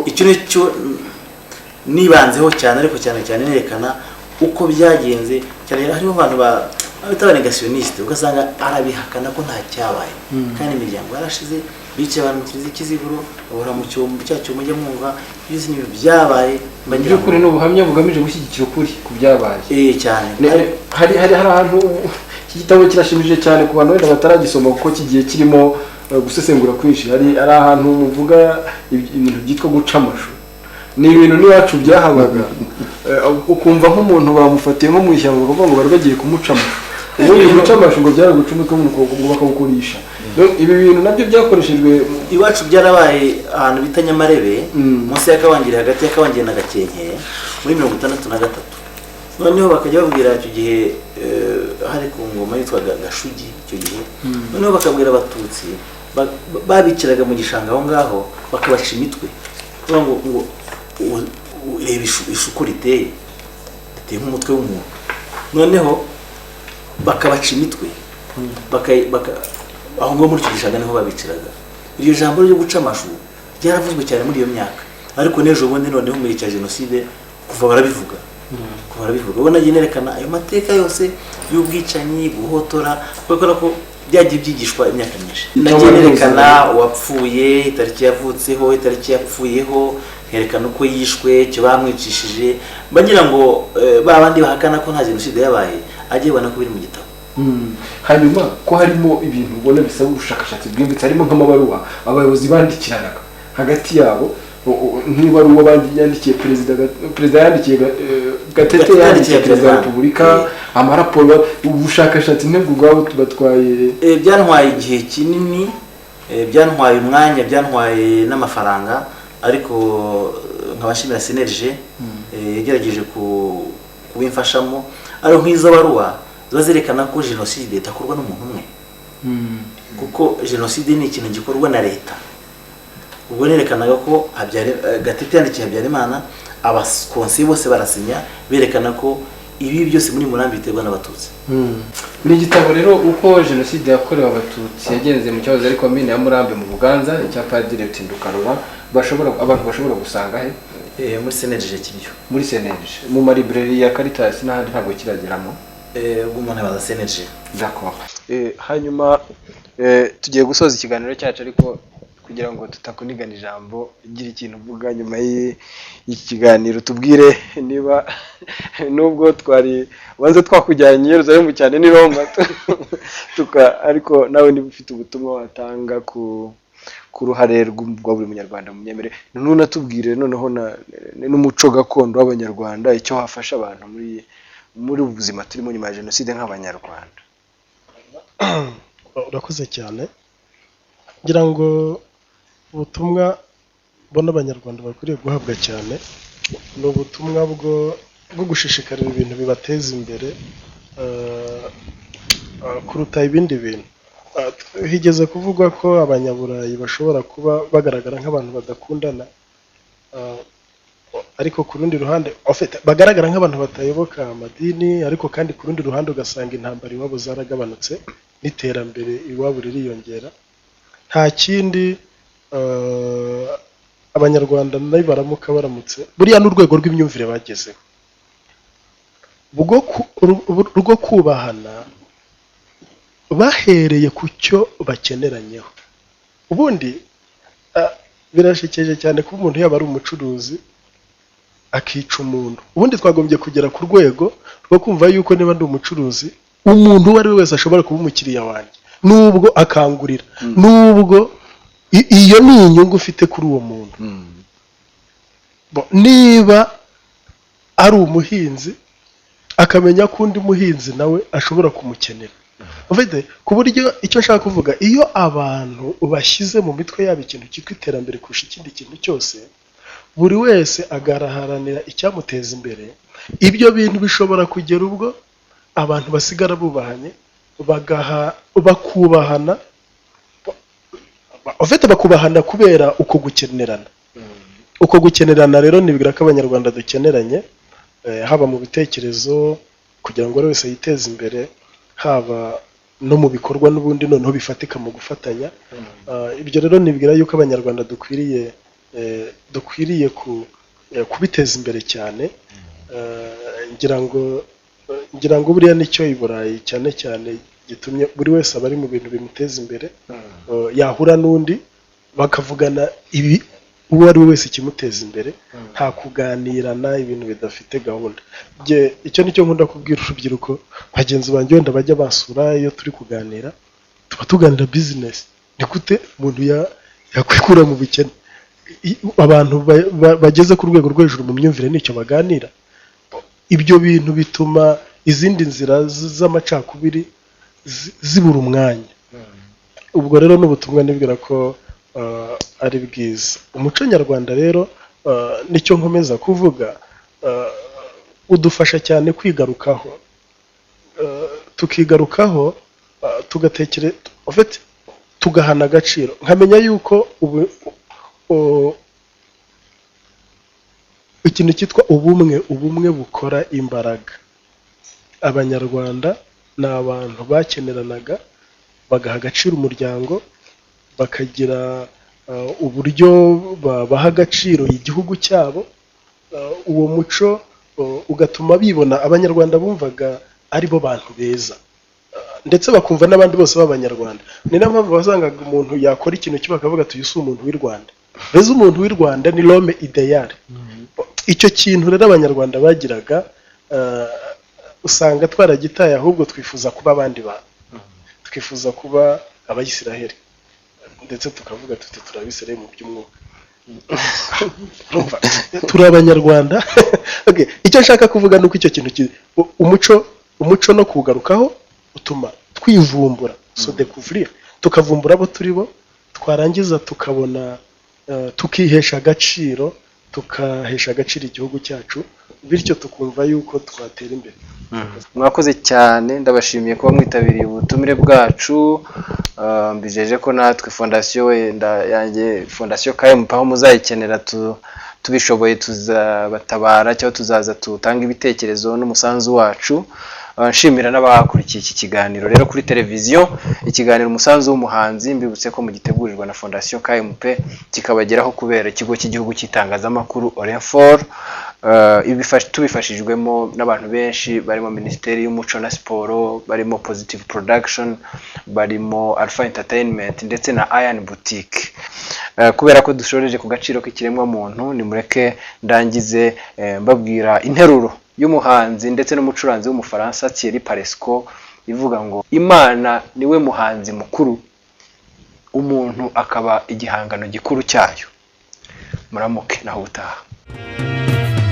[SPEAKER 11] icyo nicyo nibanzeho cyane ariko cyane nerekana uko byagenze cyane hariho abantu bita abanegationiste ugasanga arabihakana ko nta cyabaye kandi imiryango yarashize bice abantu mu kiliziya Kiziguro bahora mu cyumba cyacu mujye mwumva byose ni byabaye
[SPEAKER 8] mbagira kuri n'ubuhamya bugamije gushyigikira ukuri ku byabaye
[SPEAKER 11] cyane
[SPEAKER 8] hari ahantu iki gitabo kirashimije cyane ku bantu wenda bataragisoma kuko kigiye kirimo gusesengura kwinshi hari ahantu muvuga ibintu byitwa guca amashu ni ibintu n'iwacu byahabaga ukumva nk'umuntu bamufatiye nko mu ishyamba bakavuga ngo bari bagiye kumuca amashu ubundi guca amashu ngo byaraguca umutwe ngo bakawukurisha ibi bintu nabyo byakoreshejwe
[SPEAKER 11] iwacu byarabaye ahantu bita Nyamarebe munsi y'Akabangiri hagati y'Akabangiri na Gakenke muri 1963 noneho bakajya babwira icyo gihe hari ku ngoma yitwaga Gashugi icyo gihe noneho bakabwira abatutsi babiciraga mu gishanga aho ngaho bakabaca imitwe ngo ureba ishuku riteye nk'umutwe w'umuntu noneho bakabaca imitwe aho ngaho muri icyo gishanga niho babiciraga iryo jambo ryo guca amashu ryaravuzwe cyane muri iyo myaka ariko n'ejo bundi noneho muri cya jenoside kuva barabivuga ubona yerekana ayo mateka yose y'ubwicanyi guhotora kuko ko byagiye byigishwa imyaka myinshi nagenerekana uwapfuye itariki yavutseho itariki yapfuyeho herekana uko yishwe icyo bamwicishije bagira ngo babandi bahakana ko nta jenoside yabaye agiye bona ko biri mu gitabo
[SPEAKER 8] hanyuma ko harimo ibintu ubona bisaba ubushakashatsi bwimbitse harimo nk'amabaruwa abayobozi bandikiranaga hagati yabo nk'ibaruwa yandikiye perezida yandikiye Gatete yandikiye perezida wa Repubulika amaraporo ubushakashatsi ntibwo ubwabo tubatwaye
[SPEAKER 11] byantwaye igihe kinini byantwaye umwanya byantwaye n'amafaranga ariko nkabashimira Synergie yagerageje kubimfashamo ari nk'izo baruwa zerekana ko jenoside itakorwa n'umuntu umwe kuko jenoside ni ikintu gikorwa na leta ubwo nerekanaga ko Gatete yandikiye Habyarimana abakonsiye bose barasinya berekana ko ibi byose muri Murambi biterwa n'abatutsi
[SPEAKER 8] ni igitabo rero uko jenoside yakorewe abatutsi yagenze mu cyahoze ari komine ya Murambi mu Buganza cya Padiri Tindukarura abantu bashobora gusanga he
[SPEAKER 11] muri Synergie kiriyo
[SPEAKER 8] muri Synergie mu librairie ya Caritas n'ahandi ntabwo kirageramo
[SPEAKER 11] umuntu abaza Synergie
[SPEAKER 8] d'accord hanyuma tugiye gusoza ikiganiro cyacu ariko kugira ngo tutakunigana ijambo igira ikintu uvuga nyuma y'iki kiganiro tubwire niba nubwo twari wanze twakujyanye Yerusalemu cyane ni Roma ariko nawe niba ufite ubutumwa watanga ku ruhare rwa buri munyarwanda mu myemere nunatubwire noneho n'umuco gakondo w'abanyarwanda icyo hafasha abantu muri ubuzima turimo nyuma ya jenoside nk'abanyarwanda.
[SPEAKER 10] Urakoze cyane ngira ngo ubutumwa mbona abanyarwanda bakwiriye guhabwa cyane ni ubutumwa bwo gushishikarira ibintu bibateza imbere kuruta ibindi bintu. Higeze kuvugwa ko abanyaburayi bashobora kuba bagaragara nk'abantu badakundana ariko ku rundi ruhande bagaragara nk'abantu batayoboka amadini ariko kandi ku rundi ruhande ugasanga intambara iwabo zaragabanutse n'iterambere iwabo ririyongera. Nta kindi abanyarwanda nayo baramuka baramutse buriya n'urwego rw'imyumvire bagezeho rwo kubahana bahereye ku cyo bakeneranyeho. Ubundi birashekeje cyane kuba umuntu yaba ari umucuruzi akica umuntu. Ubundi twagombye kugera ku rwego rwo kumva yuko niba ndi umucuruzi umuntu uwo ari we wese ashobora kuba umukiriya wanjye nubwo akangurira nubwo iyo ni inyungu ufite kuri uwo muntu. Niba ari umuhinzi akamenya ko undi muhinzi nawe ashobora kumukenera. Ku buryo icyo nshaka kuvuga iyo abantu bashyize mu mitwe yabo ikintu cyitwa iterambere kurusha ikindi kintu cyose buri wese agaraharanira icyamuteza imbere, ibyo bintu bishobora kugera ubwo abantu basigara bubahanye bakubahana bakubahana kubera uko gukenerana. Uko gukenerana rero nibwira ko abanyarwanda dukeneranye, haba mu bitekerezo kugira ngo buri wese yiteze imbere, haba no mu bikorwa n'ubundi noneho bifatika mu gufatanya. Ibyo rero nibwira yuko abanyarwanda dukwiriye kubiteza imbere cyane. ngira ngo buriya nicyo i Burayi cyane cyane gitumye buri wese aba ari mu bintu bimuteza imbere, yahura n'undi bakavugana ibi uwo ari we wese kimuteza imbere, nta kuganirana ibintu bidafite gahunda. Icyo nicyo nkunda kubwira urubyiruko bagenzi banjye wenda bajya basura iyo turi kuganira, tuba tuganira business, ni gute umuntu yakwikura mu bukene. Abantu bageze ku rwego rwo hejuru mu myumvire nicyo baganira. Ibyo bintu bituma izindi nzira z'amacakubiri zibura umwanya. Ubwo rero n'ubutumwa nibwira ko ari bwiza. Umuco nyarwanda rero nicyo nkomeza kuvuga, udufasha cyane kwigarukaho, tukigarukaho tugatekereza, tugahana agaciro, nkamenya yuko ikintu cyitwa ubumwe bukora imbaraga. Abanyarwanda ni abantu bakeneranaga bagaha agaciro umuryango, bakagira uburyo baha agaciro igihugu cyabo. Uwo muco ugatuma bibona, abanyarwanda bumvaga ari bo bantu beza ndetse bakumva n'abandi bose b'abanyarwanda. Ni nayo mpamvu wasangaga umuntu yakora ikintu cyo bakavuga tuyu si umuntu w'i Rwanda, mbese umuntu w'i Rwanda ni l'homme idéal. Icyo kintu rero abanyarwanda bagiraga usanga twaragitaye, ahubwo twifuza kuba abandi bantu, twifuza kuba abayisiraheli ndetse tukavuga tuti turabisiraheli mu by'umwuka. Turi abanyarwanda. Icyo nshaka kuvuga ni uko icyo kintu umuco no kugarukaho utuma twivumbura, so découvrir, tukavumbura abo turi bo, twarangiza tukabona tukihesha agaciro, tukahesha agaciro igihugu cyacu, bityo tukumva yuko twatera imbere.
[SPEAKER 8] Mwakoze cyane, ndabashimiye kuba mwitabiriye ubutumire bwacu. Mbijeje ko natwe fondasiyo wenda yanjye fondasiyo KMP aho muzayikenera tubishoboye tuzabatabara cyangwa tuzaza tutanga ibitekerezo n'umusanzu wacu. Nshimira n'abakurikiye iki kiganiro rero kuri televiziyo, ikiganiro umusanzu w'umuhanzi. Mbibutse ko mugitegurirwa na fondasiyo KMP kikabageraho kubera ikigo cy'igihugu cy'itangazamakuru Orinfor, tubifashijwemo n'abantu benshi barimo Minisiteri y'Umuco na Siporo, barimo Positive Production, barimo Alpha Entertainment ndetse na Iron Boutique. Kubera ko dushoreje ku gaciro k'ikiremwa muntu, nimureke ndangize mbabwira interuro y'umuhanzi ndetse n'umucuranzi w'umufaransa Thierry Paresco ivuga ngo Imana niwe muhanzi mukuru, umuntu akaba igihangano gikuru cyayo. Muramuke naho utaha.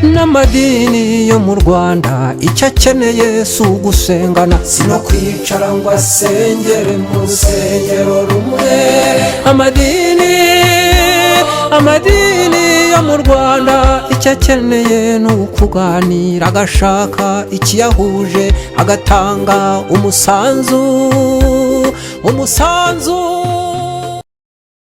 [SPEAKER 1] N'amadini yo mu Rwanda icyo akeneye si ugusengana, sino kwicara ngo asengere mu rusengero rumwe. Amadini yo mu Rwanda icyo akeneye ni ukuganira, agashaka ikiyahuje, agatanga umusanzu